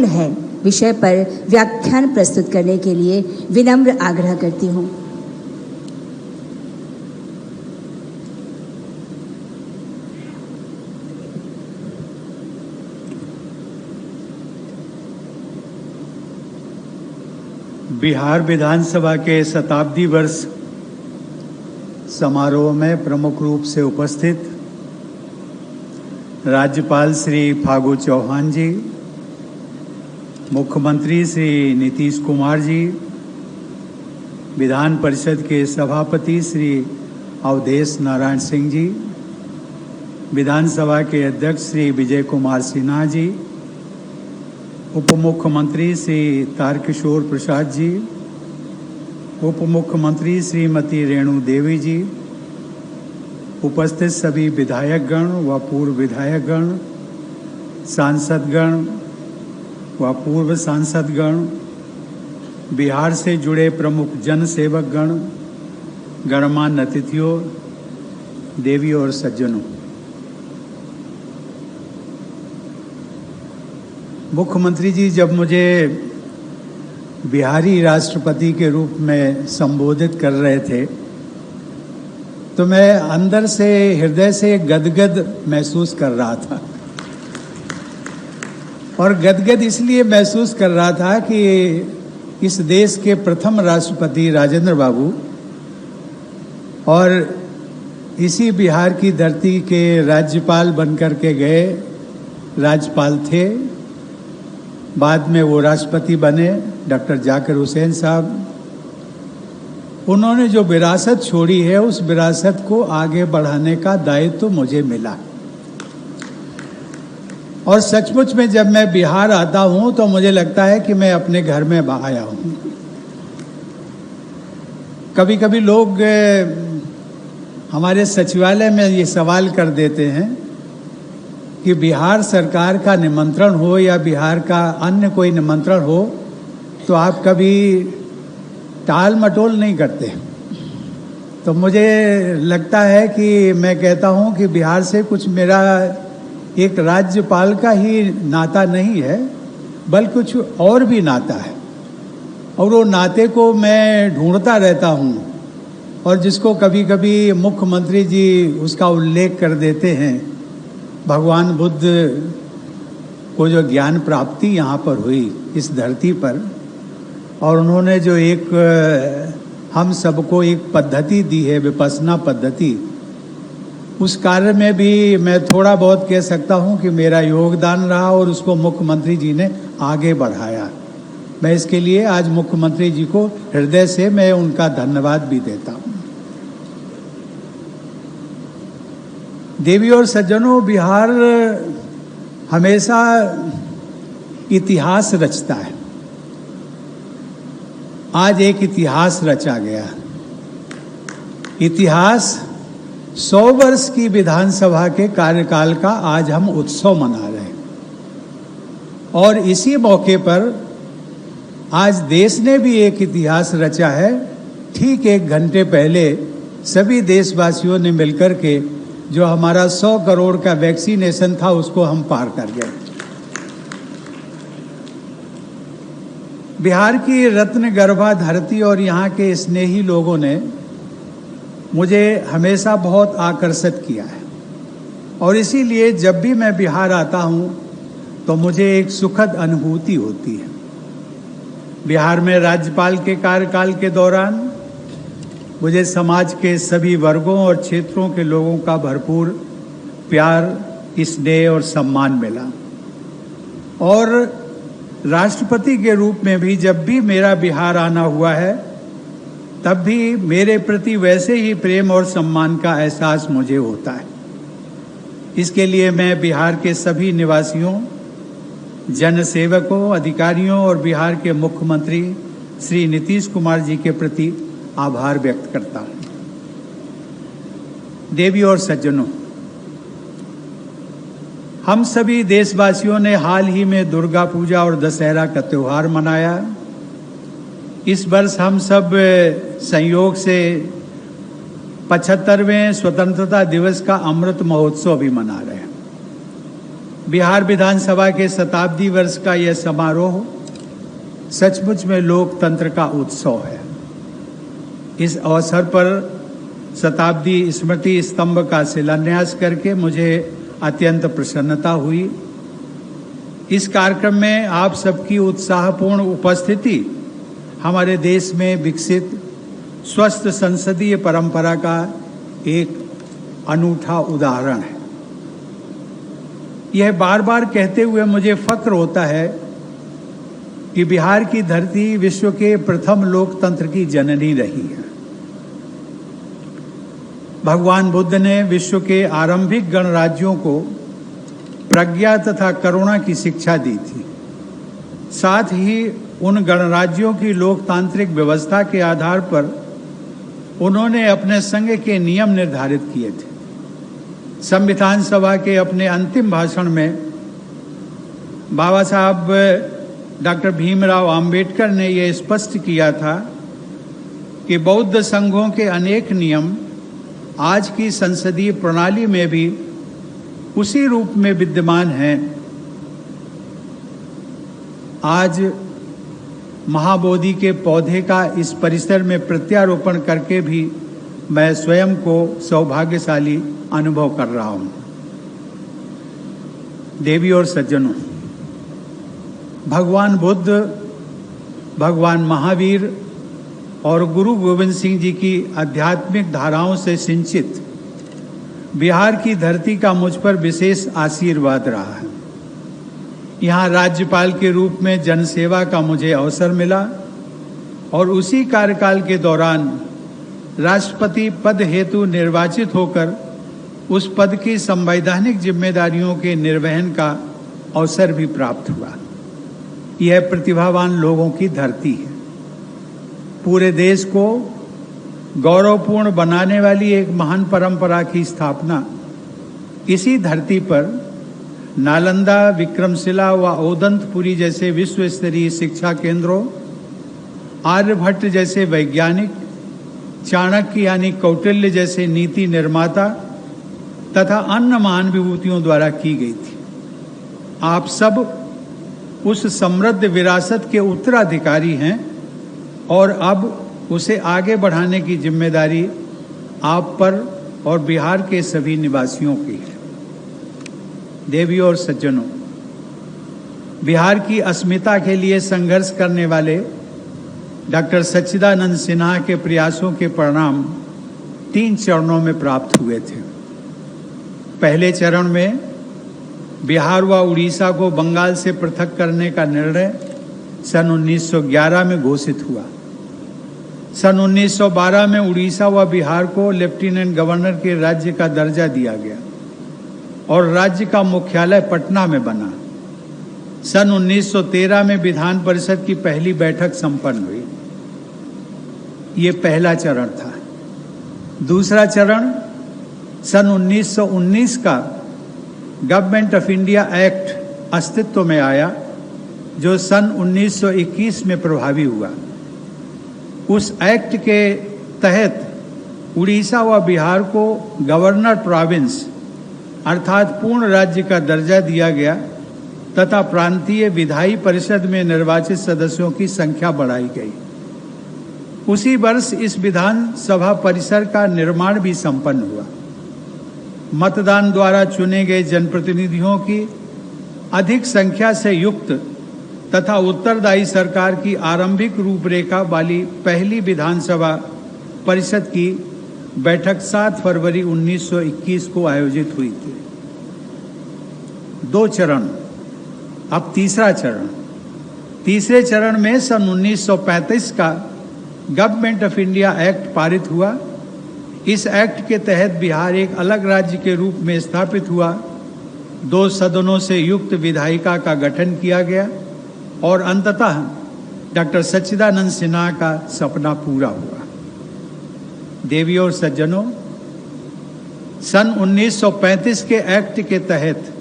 है विषय पर व्याख्यान प्रस्तुत करने के लिए विनम्र आग्रह करती हूँ। बिहार विधानसभा के शताब्दी वर्ष समारोह में प्रमुख रूप से उपस्थित राज्यपाल श्री फागू चौहान जी, मुख्यमंत्री श्री नीतीश कुमार जी, विधान परिषद के सभापति श्री अवधेश नारायण सिंह जी, विधानसभा के अध्यक्ष श्री विजय कुमार सिन्हा जी, उप मुख्यमंत्री श्री तारकिशोर प्रसाद जी, उप मुख्यमंत्री श्रीमती रेणु देवी जी, उपस्थित सभी विधायकगण व पूर्व विधायकगण, सांसदगण व पूर्व सांसदगण, बिहार से जुड़े प्रमुख जनसेवकगण, गणमान्य अतिथियों, देवी और सज्जनों, मुख्यमंत्री जी जब मुझे बिहारी राष्ट्रपति के रूप में संबोधित कर रहे थे तो मैं अंदर से, हृदय से गदगद महसूस कर रहा था। और गदगद इसलिए महसूस कर रहा था कि इस देश के प्रथम राष्ट्रपति राजेंद्र बाबू और इसी बिहार की धरती के राज्यपाल बनकर के गए राज्यपाल थे। बाद में वो राष्ट्रपति बने, डॉक्टर जाकिर हुसैन साहब। उन्होंने जो विरासत छोड़ी है उस विरासत को आगे बढ़ाने का दायित्व तो मुझे मिला। और सचमुच में जब मैं बिहार आता हूं तो मुझे लगता है कि मैं अपने घर में आया हूं। कभी कभी लोग हमारे सचिवालय में ये सवाल कर देते हैं कि बिहार सरकार का निमंत्रण हो या बिहार का अन्य कोई निमंत्रण हो तो आप कभी टाल मटोल नहीं करते। तो मुझे लगता है कि मैं कहता हूं कि बिहार से कुछ मेरा एक राज्यपाल का ही नाता नहीं है, बल्कि कुछ और भी नाता है। और वो नाते को मैं ढूंढता रहता हूं और जिसको कभी कभी मुख्यमंत्री जी उसका उल्लेख कर देते हैं। भगवान बुद्ध को जो ज्ञान प्राप्ति यहाँ पर हुई इस धरती पर, और उन्होंने जो एक हम सबको एक पद्धति दी है, विपश्यना पद्धति, उस कार्य में भी मैं थोड़ा बहुत कह सकता हूँ कि मेरा योगदान रहा और उसको मुख्यमंत्री जी ने आगे बढ़ाया। मैं इसके लिए आज मुख्यमंत्री जी को हृदय से मैं उनका धन्यवाद भी देता हूँ। देवी और सज्जनों, बिहार हमेशा इतिहास रचता है। आज एक इतिहास रचा गया। इतिहास 100 वर्ष की विधानसभा के कार्यकाल का आज हम उत्सव मना रहे हैं। और इसी मौके पर आज देश ने भी एक इतिहास रचा है। ठीक 1 घंटे पहले सभी देशवासियों ने मिलकर के जो हमारा 100 करोड़ का वैक्सीनेशन था उसको हम पार कर गए। बिहार की रत्न गर्भा धरती और यहाँ के स्नेही लोगों ने मुझे हमेशा बहुत आकर्षित किया है। और इसीलिए जब भी मैं बिहार आता हूँ तो मुझे एक सुखद अनुभूति होती है। बिहार में राज्यपाल के कार्यकाल के दौरान मुझे समाज के सभी वर्गों और क्षेत्रों के लोगों का भरपूर प्यार, स्नेह और सम्मान मिला। और राष्ट्रपति के रूप में भी जब भी मेरा बिहार आना हुआ है तब भी मेरे प्रति वैसे ही प्रेम और सम्मान का एहसास मुझे होता है। इसके लिए मैं बिहार के सभी निवासियों, जनसेवकों, अधिकारियों और बिहार के मुख्यमंत्री श्री नीतीश कुमार जी के प्रति आभार व्यक्त करता हूं। देवी और सज्जनों, हम सभी देशवासियों ने हाल ही में दुर्गा पूजा और दशहरा का त्योहार मनाया। इस वर्ष हम सब संयोग से 75वें स्वतंत्रता दिवस का अमृत महोत्सव भी मना रहे हैं। बिहार विधानसभा के शताब्दी वर्ष का यह समारोह सचमुच में लोकतंत्र का उत्सव है। इस अवसर पर शताब्दी स्मृति स्तंभ का शिलान्यास करके मुझे अत्यंत प्रसन्नता हुई। इस कार्यक्रम में आप सबकी उत्साहपूर्ण उपस्थिति हमारे देश में विकसित स्वस्थ संसदीय परंपरा का एक अनूठा उदाहरण है। यह बार बार कहते हुए मुझे फक्र होता है कि बिहार की धरती विश्व के प्रथम लोकतंत्र की जननी रही है। भगवान बुद्ध ने विश्व के आरंभिक गणराज्यों को प्रज्ञा तथा करुणा की शिक्षा दी थी। साथ ही उन गणराज्यों की लोकतांत्रिक व्यवस्था के आधार पर उन्होंने अपने संघ के नियम निर्धारित किए थे। संविधान सभा के अपने अंतिम भाषण में बाबा साहब डॉक्टर भीमराव अंबेडकर ने यह स्पष्ट किया था कि बौद्ध संघों के अनेक नियम आज की संसदीय प्रणाली में भी उसी रूप में विद्यमान हैं। आज महाबोधि के पौधे का इस परिसर में प्रत्यारोपण करके भी मैं स्वयं को सौभाग्यशाली अनुभव कर रहा हूं। देवी और सज्जनों, भगवान बुद्ध, भगवान महावीर और गुरु गोविंद सिंह जी की आध्यात्मिक धाराओं से सिंचित बिहार की धरती का मुझ पर विशेष आशीर्वाद रहा है। यहाँ राज्यपाल के रूप में जनसेवा का मुझे अवसर मिला और उसी कार्यकाल के दौरान राष्ट्रपति पद हेतु निर्वाचित होकर उस पद की संवैधानिक जिम्मेदारियों के निर्वहन का अवसर भी प्राप्त हुआ। यह प्रतिभावान लोगों की धरती है। पूरे देश को गौरवपूर्ण बनाने वाली एक महान परंपरा की स्थापना इसी धरती पर नालंदा, विक्रमशिला व औदंतपुरी जैसे विश्व स्तरीय शिक्षा केंद्रों, आर्यभट्ट जैसे वैज्ञानिक, चाणक्य यानी कौटिल्य जैसे नीति निर्माता तथा अन्य महान विभूतियों द्वारा की गई थी। आप सब उस समृद्ध विरासत के उत्तराधिकारी हैं और अब उसे आगे बढ़ाने की जिम्मेदारी आप पर और बिहार के सभी निवासियों की है। देवियों और सज्जनों, बिहार की अस्मिता के लिए संघर्ष करने वाले डॉक्टर सच्चिदानंद सिन्हा के प्रयासों के परिणाम 3 चरणों में प्राप्त हुए थे। पहले चरण में बिहार व उड़ीसा को बंगाल से पृथक करने का निर्णय सन 1911 में घोषित हुआ। सन 1912 में उड़ीसा व बिहार को लेफ्टिनेंट गवर्नर के राज्य का दर्जा दिया गया और राज्य का मुख्यालय पटना में बना। सन 1913 में विधान परिषद की पहली बैठक संपन्न हुई। ये पहला चरण था। दूसरा चरण सन 1919 का गवर्नमेंट ऑफ इंडिया एक्ट अस्तित्व में आया, जो सन 1921 में प्रभावी हुआ। उस एक्ट के तहत उड़ीसा व बिहार को गवर्नर प्रोविंस अर्थात पूर्ण राज्य का दर्जा दिया गया तथा प्रांतीय विधायी परिषद में निर्वाचित सदस्यों की संख्या बढ़ाई गई। उसी वर्ष इस विधानसभा परिसर का निर्माण भी संपन्न हुआ। मतदान द्वारा चुने गए जनप्रतिनिधियों की अधिक संख्या से युक्त तथा उत्तरदायी सरकार की आरंभिक रूपरेखा वाली पहली विधानसभा परिषद की बैठक 7 फरवरी 1921 को आयोजित हुई थी। 2 चरण, अब तीसरा चरण। तीसरे चरण में सन 1935 का गवर्नमेंट ऑफ इंडिया एक्ट पारित हुआ। इस एक्ट के तहत बिहार एक अलग राज्य के रूप में स्थापित हुआ। 2 सदनों से युक्त विधायिका का गठन किया गया और अंततः डॉक्टर सच्चिदानंद सिन्हा का सपना पूरा हुआ। देवियों और सज्जनों, सन 1935 के एक्ट के तहत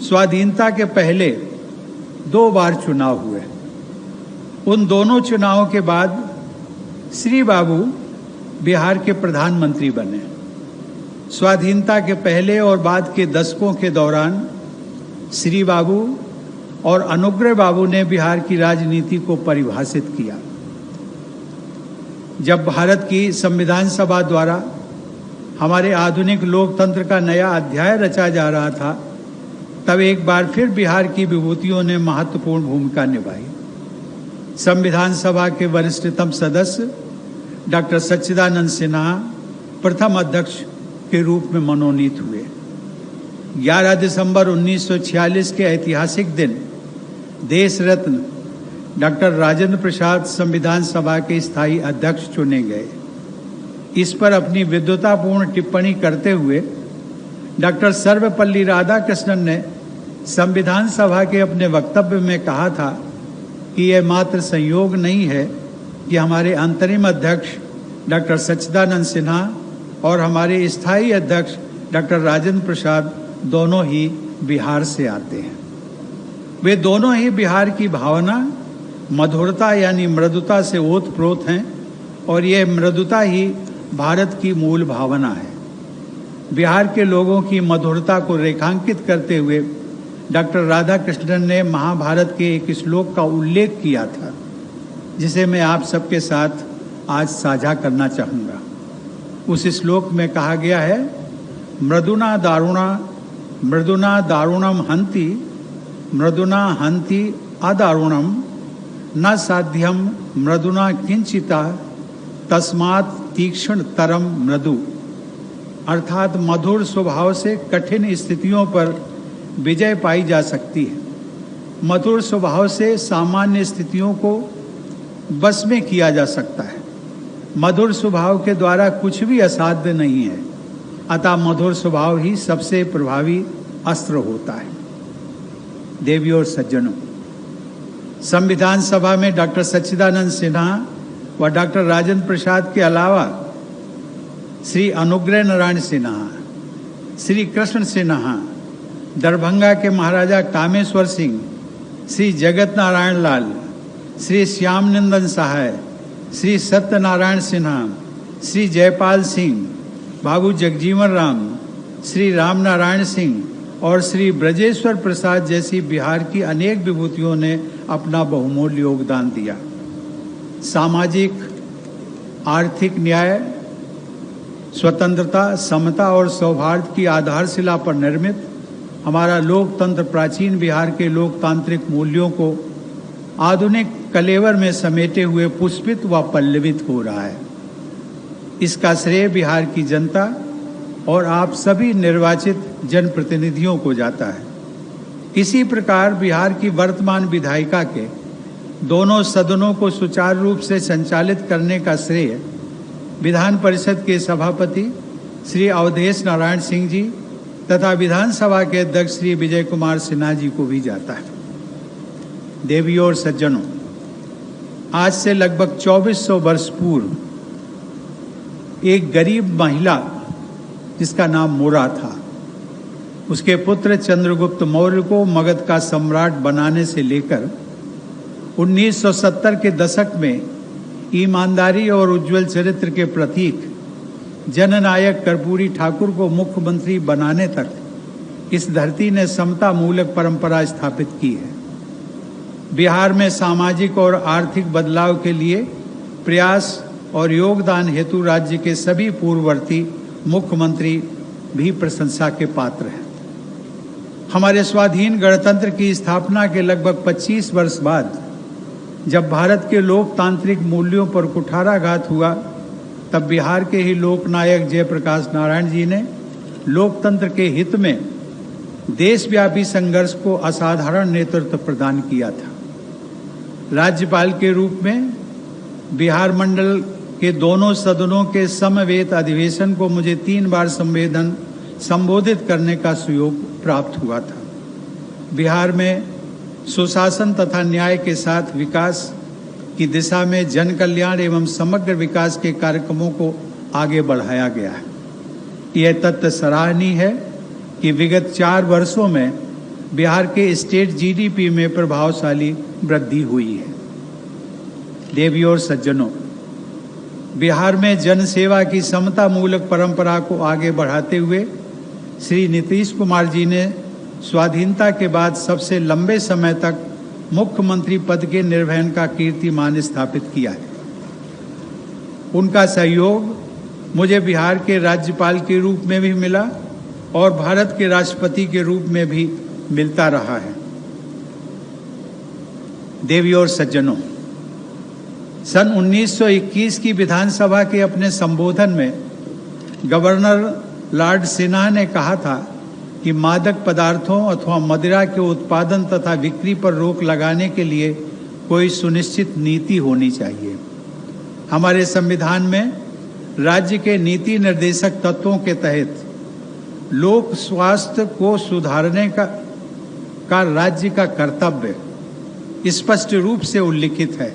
स्वाधीनता के पहले 2 बार चुनाव हुए। उन दोनों चुनावों के बाद श्री बाबू बिहार के प्रधानमंत्री बने। स्वाधीनता के पहले और बाद के दशकों के दौरान श्री बाबू और अनुग्रह बाबू ने बिहार की राजनीति को परिभाषित किया। जब भारत की संविधान सभा द्वारा हमारे आधुनिक लोकतंत्र का नया अध्याय रचा जा रहा था, तब एक बार फिर बिहार की विभूतियों ने महत्वपूर्ण भूमिका निभाई। संविधान सभा के वरिष्ठतम सदस्य डॉक्टर सच्चिदानंद सिन्हा प्रथम अध्यक्ष के रूप में मनोनीत हुए। 11 दिसंबर 1946 के ऐतिहासिक दिन देश रत्न डॉक्टर राजेंद्र प्रसाद संविधान सभा के स्थायी अध्यक्ष चुने गए। इस पर अपनी विद्वतापूर्ण टिप्पणी करते हुए डॉक्टर सर्वपल्ली राधाकृष्णन ने संविधान सभा के अपने वक्तव्य में कहा था कि यह मात्र संयोग नहीं है कि हमारे अंतरिम अध्यक्ष डॉक्टर सच्चिदानंद सिन्हा और हमारे स्थायी अध्यक्ष डॉक्टर राजेंद्र प्रसाद दोनों ही बिहार से आते हैं। वे दोनों ही बिहार की भावना, मधुरता यानी मृदुता से ओतप्रोत हैं और यह मृदुता ही भारत की मूल भावना है। बिहार के लोगों की मधुरता को रेखांकित करते हुए डॉक्टर राधाकृष्णन ने महाभारत के एक श्लोक का उल्लेख किया था, जिसे मैं आप सबके साथ आज साझा करना चाहूँगा। उस श्लोक में कहा गया है, मृदुना दारुणम हंति, मृदुना हंति अदारुणम, न साध्यम मृदुना किंचिता, तस्मात् तीक्ष्ण तरम मृदु। अर्थात मधुर स्वभाव से कठिन स्थितियों पर विजय पाई जा सकती है। मधुर स्वभाव से सामान्य स्थितियों को बस में किया जा सकता है। मधुर स्वभाव के द्वारा कुछ भी असाध्य नहीं है, अतः मधुर स्वभाव ही सबसे प्रभावी अस्त्र होता है। देवियों और सज्जनों, संविधान सभा में डॉक्टर सच्चिदानंद सिन्हा व डॉक्टर राजेंद्र प्रसाद के अलावा श्री अनुग्रह नारायण सिन्हा, श्री कृष्ण सिन्हा, दरभंगा के महाराजा कामेश्वर सिंह, श्री जगत नारायण लाल, श्री श्यामनंदन सहाय, श्री सत्यनारायण सिन्हा, श्री जयपाल सिंह, बाबू जगजीवन राम, श्री राम नारायण सिंह और श्री ब्रजेश्वर प्रसाद जैसी बिहार की अनेक विभूतियों ने अपना बहुमूल्य योगदान दिया। सामाजिक, आर्थिक न्याय, स्वतंत्रता, समता और सौहार्द की आधारशिला पर निर्मित हमारा लोकतंत्र प्राचीन बिहार के लोकतांत्रिक मूल्यों को आधुनिक कलेवर में समेटे हुए पुष्पित व पल्लवित हो रहा है। इसका श्रेय बिहार की जनता और आप सभी निर्वाचित जनप्रतिनिधियों को जाता है। इसी प्रकार बिहार की वर्तमान विधायिका के दोनों सदनों को सुचारू रूप से संचालित करने का श्रेय विधान परिषद के सभापति श्री अवधेश नारायण सिंह जी तथा विधानसभा के अध्यक्ष श्री विजय कुमार सिन्हा जी को भी जाता है। देवियों और सज्जनों, आज से लगभग 2400 वर्ष पूर्व एक गरीब महिला जिसका नाम मोरा था, उसके पुत्र चंद्रगुप्त मौर्य को मगध का सम्राट बनाने से लेकर 1970 के दशक में ईमानदारी और उज्जवल चरित्र के प्रतीक जननायक कर्पूरी ठाकुर को मुख्यमंत्री बनाने तक इस धरती ने समता मूलक परंपरा स्थापित की है। बिहार में सामाजिक और आर्थिक बदलाव के लिए प्रयास और योगदान हेतु राज्य के सभी पूर्ववर्ती मुख्यमंत्री भी प्रशंसा के पात्र हैं। हमारे स्वाधीन गणतंत्र की स्थापना के लगभग 25 वर्ष बाद जब भारत के लोकतांत्रिक मूल्यों पर कुठाराघात हुआ, तब बिहार के ही लोकनायक जयप्रकाश नारायण जी ने लोकतंत्र के हित में देशव्यापी संघर्ष को असाधारण नेतृत्व प्रदान किया था। राज्यपाल के रूप में बिहार मंडल के दोनों सदनों के समवेत अधिवेशन को मुझे 3 बार संबोधित करने का सुयोग प्राप्त हुआ था। बिहार में सुशासन तथा न्याय के साथ विकास की दिशा में जन कल्याण एवं समग्र विकास के कार्यक्रमों को आगे बढ़ाया गया है। यह तथ्य सराहनीय है कि विगत 4 वर्षों में बिहार के स्टेट जीडीपी में प्रभावशाली वृद्धि हुई है। देवियों और सज्जनों, बिहार में जन सेवा की समता मूलक परंपरा को आगे बढ़ाते हुए श्री नीतीश कुमार जी ने स्वाधीनता के बाद सबसे लंबे समय तक मुख्यमंत्री पद के निर्वहन का कीर्तिमान स्थापित किया है। उनका सहयोग मुझे बिहार के राज्यपाल के रूप में भी मिला और भारत के राष्ट्रपति के रूप में भी मिलता रहा है। देवी और सज्जनों, सन 1921 की विधानसभा के अपने संबोधन में गवर्नर लॉर्ड सिन्हा ने कहा था कि मादक पदार्थों अथवा मदिरा के उत्पादन तथा बिक्री पर रोक लगाने के लिए कोई सुनिश्चित नीति होनी चाहिए। हमारे संविधान में राज्य के नीति निर्देशक तत्वों के तहत लोक स्वास्थ्य को सुधारने का राज्य का कर्तव्य स्पष्ट रूप से उल्लिखित है।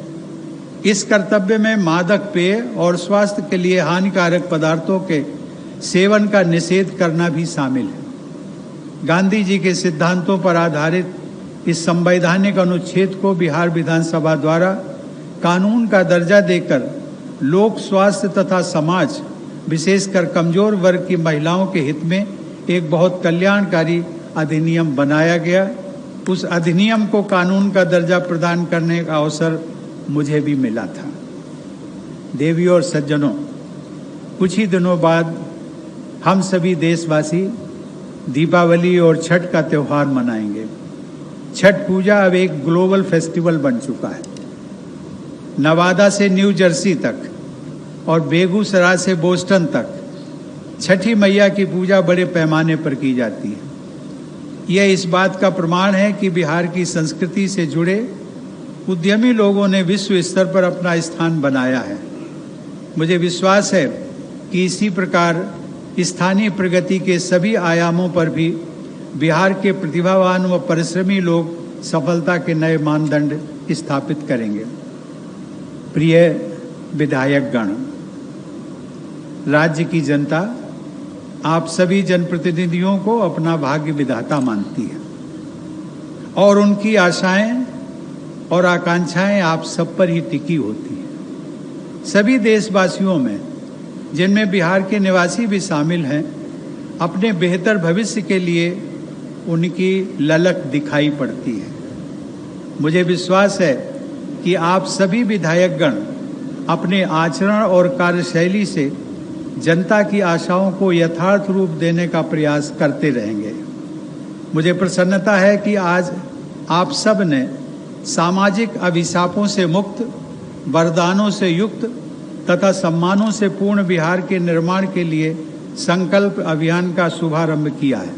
इस कर्तव्य में मादक पेय और स्वास्थ्य के लिए हानिकारक पदार्थों के सेवन का निषेध करना भी शामिल है। गांधी जी के सिद्धांतों पर आधारित इस संवैधानिक अनुच्छेद को बिहार विधानसभा द्वारा कानून का दर्जा देकर लोक स्वास्थ्य तथा समाज विशेषकर कमजोर वर्ग की महिलाओं के हित में एक बहुत कल्याणकारी अधिनियम बनाया गया। उस अधिनियम को कानून का दर्जा प्रदान करने का अवसर मुझे भी मिला था। देवी और सज्जनों, कुछ ही दिनों बाद हम सभी देशवासी दीपावली और छठ का त्यौहार मनाएंगे। छठ पूजा अब एक ग्लोबल फेस्टिवल बन चुका है। नवादा से न्यू जर्सी तक और बेगूसराय से बोस्टन तक छठी मैया की पूजा बड़े पैमाने पर की जाती है। यह इस बात का प्रमाण है कि बिहार की संस्कृति से जुड़े उद्यमी लोगों ने विश्व स्तर पर अपना स्थान बनाया है। मुझे विश्वास है कि इसी प्रकार स्थानीय प्रगति के सभी आयामों पर भी बिहार के प्रतिभावान व परिश्रमी लोग सफलता के नए मानदंड स्थापित करेंगे। प्रिय विधायकगण, राज्य की जनता आप सभी जनप्रतिनिधियों को अपना भाग्य विधाता मानती है और उनकी आशाएं और आकांक्षाएं आप सब पर ही टिकी होती हैं। सभी देशवासियों में, जिनमें बिहार के निवासी भी शामिल हैं, अपने बेहतर भविष्य के लिए उनकी ललक दिखाई पड़ती है। मुझे विश्वास है कि आप सभी विधायकगण अपने आचरण और कार्यशैली से जनता की आशाओं को यथार्थ रूप देने का प्रयास करते रहेंगे। मुझे प्रसन्नता है कि आज आप सब ने सामाजिक अभिशापों से मुक्त, वरदानों से युक्त तथा सम्मानों से पूर्ण बिहार के निर्माण के लिए संकल्प अभियान का शुभारंभ किया है।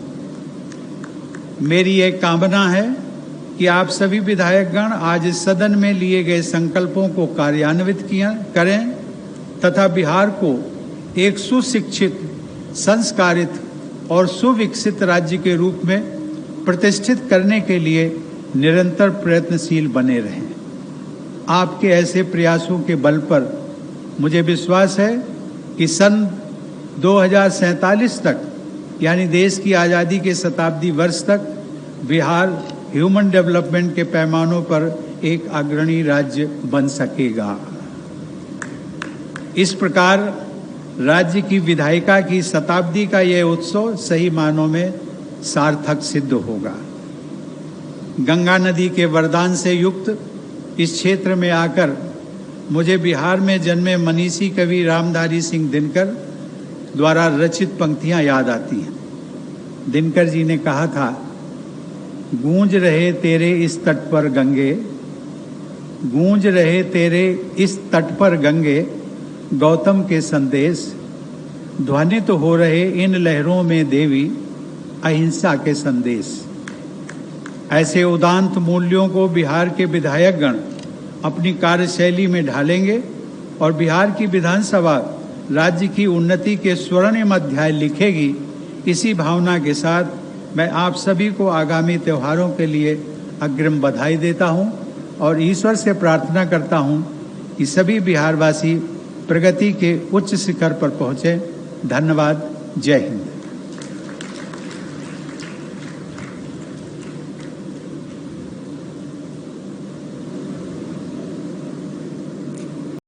मेरी एक कामना है कि आप सभी विधायकगण आज इस सदन में लिए गए संकल्पों को कार्यान्वित करें तथा बिहार को एक सुशिक्षित, संस्कारित और सुविकसित राज्य के रूप में प्रतिष्ठित करने के लिए निरंतर प्रयत्नशील बने रहें। आपके ऐसे प्रयासों के बल पर मुझे विश्वास है कि सन 2047 तक, यानी देश की आज़ादी के शताब्दी वर्ष तक, बिहार ह्यूमन डेवलपमेंट के पैमानों पर एक अग्रणी राज्य बन सकेगा। इस प्रकार राज्य की विधायिका की शताब्दी का यह उत्सव सही मानों में सार्थक सिद्ध होगा। गंगा नदी के वरदान से युक्त इस क्षेत्र में आकर मुझे बिहार में जन्मे मनीषी कवि रामधारी सिंह दिनकर द्वारा रचित पंक्तियां याद आती हैं। दिनकर जी ने कहा था, गूंज रहे तेरे इस तट पर गंगे, गूंज रहे तेरे इस तट पर गंगे, गौतम के संदेश, ध्वनित तो हो रहे इन लहरों में देवी, अहिंसा के संदेश। ऐसे उदांत मूल्यों को बिहार के विधायकगण अपनी कार्यशैली में ढालेंगे और बिहार की विधानसभा राज्य की उन्नति के स्वर्णिम अध्याय लिखेगी। इसी भावना के साथ मैं आप सभी को आगामी त्योहारों के लिए अग्रिम बधाई देता हूं और ईश्वर से प्रार्थना करता हूं कि सभी बिहारवासी प्रगति के उच्च शिखर पर पहुंचे। धन्यवाद। जय हिंद।